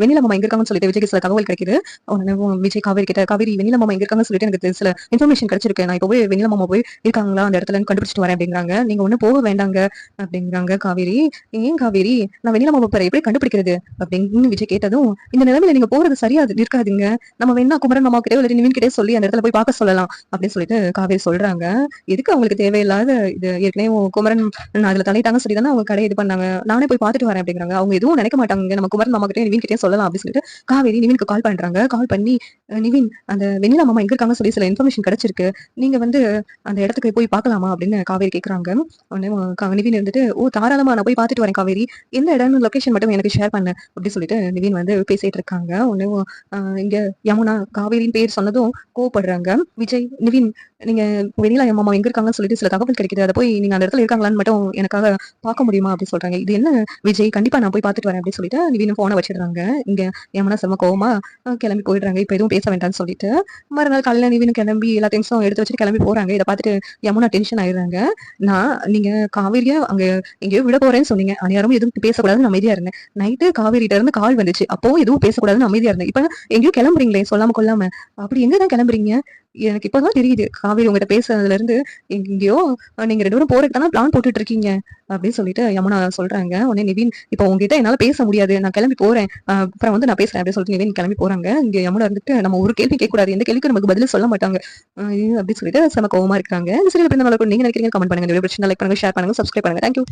வெண்ணிலா மாமா எங்க இருக்காங்கன்னு சொல்லிட்டு விஜய்க்கு சில தகவல் கிடைக்குது. உடனே விஜய் காவேரி கிட்ட, காவேரி வெண்ணிலா மாமா எங்க இருக்காங்கன்னு சொல்லிட்டு எனக்கு சில இன்ஃபர்மேஷன் கிடைச்சிருக்கு. நான் இப்போ போய் வெண்ணிலா மாமா போய் இருக்காங்களா அந்த இடத்துல கண்டுபிடிச்சிட்டு வரேன் அப்படிங்கிறாங்க. நீங்க ஒன்னும் போக வேண்டாங்க அப்படிங்கிறாங்க காவேரி. ஏன் காவேரி, நான் வெண்ணிலா மாமா பேரை எப்படி கண்டுபிடிக்கிறது அப்படின்னு விஜய் கேட்டதும், இந்த நிலைமையில நீங்க போறது சரியா இருக்காதுங்க. நம்ம வேணா குமரன் மாமா கிட்டே இல்லை நிவின் கிட்டே சொல்லி அந்த இடத்துல போய் பார்க்க சொல்லலாம் அப்படின்னு சொல்லிட்டு காவேரி சொல்றாங்க. எதுக்கு அவங்களுக்கு தேவையில்லாத இது, ஏற்கனவே குமரன் அதுல தலையிட்டாங்கன்னு சொல்லி தானே அவங்க கடை இது பண்ணாங்க. நானே போய் பார்த்துட்டு வரேன் அப்படிங்கிறாங்க. அவங்க எதுவும் நினைக்க மாட்டாங்க. நம்ம குமரன் மாமா கிட்டே நிவின் கிட்டே சொல்லலாம் அப்படின்னு சொல்லிட்டு காவேரி நிவினுக்கு கால் பண்றாங்க. கால் பண்ணி நிவின், அந்த வெண்ணிலா மாமா எங்க இருக்காங்கன்னு சொல்லி சில இன்ஃபர்மேஷன் கிடைச்சிருக்கு. நீங்க வந்து அந்த இடத்துக்கு போய் பார்க்கலாமா அப்படின்னு காவேரி கேட்கறாங்க. உடனே நிவின் இருந்துட்டு, ஓ தாராளமா நான் போய் பார்த்துட்டு வரேன் காவேரி, எந்த இடம்னு லொகேஷன் மட்டும் எனக்கு ஷேர் பண்ணு அப்படின்னு சொல்லிட்டு நிவின் வந்து பேசிட்டு இருக்காங்க. உடனே இங்க யமுனா காவேரியின் பேர் சொன்னதும் கோவப்படுறாங்க. விஜய், நிவின், நீங்க வெண்ணிலா மாமா எங்க இருக்காங்கன்னு சொல்லிட்டு சில தகவல் கிடைக்குது. அதை போய் நீங்க அந்த இடத்துல இருக்காங்களான்னு மட்டும் எனக்காக பார்க்க முடியுமா அப்படின்னு சொல்றாங்க. இது என்ன விஜய், கண்டிப்பா நான் போய் பார்த்துட்டு வரேன் அப்படின்னு சொல்லிட்டு நிவின் போனை வச்சிடுறாங்க. இங்க யமுனா செம்ம கோவமா கிளம்பி போயிடுறாங்க. இப்ப எதுவும் பேச வேண்டாம்னு சொல்லிட்டு மறுநாள் காலையில நிவின் கிளம்பி எல்லா திங்ஸும் எடுத்து வச்சுட்டு கிளம்பி போறாங்க. இதை பார்த்துட்டு யமுனா டென்ஷன் ஆயிடுறாங்க. நீங்க காவேரியா அங்க எங்கேயோ விட போறேன்னு சொன்னீங்க, அந்நேரமும் எதுவும் பேசக்கூடாதுன்னு அமைதியா இருந்தேன். நைட்டு காவேரிட்ட இருந்து கால் வந்துச்சு, அப்போ எதுவும் பேசக்கூடாதுன்னு அமைதியா இருந்தேன். இப்ப எங்கேயோ கிளம்புறீங்களே சொல்லாம கொள்ளாம, அப்படி எங்கதான் கிளம்புறீங்க? எனக்கு இப்பதான் தெரியுது காவேரி உங்ககிட்ட பேசுறதுல இருந்து எங்கேயோ நீங்க 2 பேரும் போறதுக்கு தானே பிளான் போட்டுட்டு இருக்கீங்க அப்படின்னு சொல்லிட்டு யமுனா சொல்றாங்க. உடனே நிவின், இப்போ உங்ககிட்ட என்னால பேச முடியாது, நான் கிளம்பி போறேன், அப்புறம் வந்து நான் பேசுறேன் அப்படின்னு சொல்லிட்டு நிவின் கிளம்பி போறாங்க. இங்க யமுனா இருந்துட்டு, நம்ம ஒரு கேள்வி கேட்க கூடாது, எந்த கேள்விக்கும் நமக்கு பதில் சொல்ல மாட்டாங்க அப்படின்னு சொல்லிட்டு செம கோவமா இருக்காங்க. இந்த சீரியல் எப்படி நல்லா இருக்கும் நீங்க நினைக்கிறீங்க? கமெண்ட் பண்ணுங்க. இந்த வீடியோ பிடிச்சிருந்தா லைக் பண்ணுங்க, ஷேர் பண்ணுங்க, சப்ஸ்கிரைப் பண்ணுங்க. தேங்க்யூ.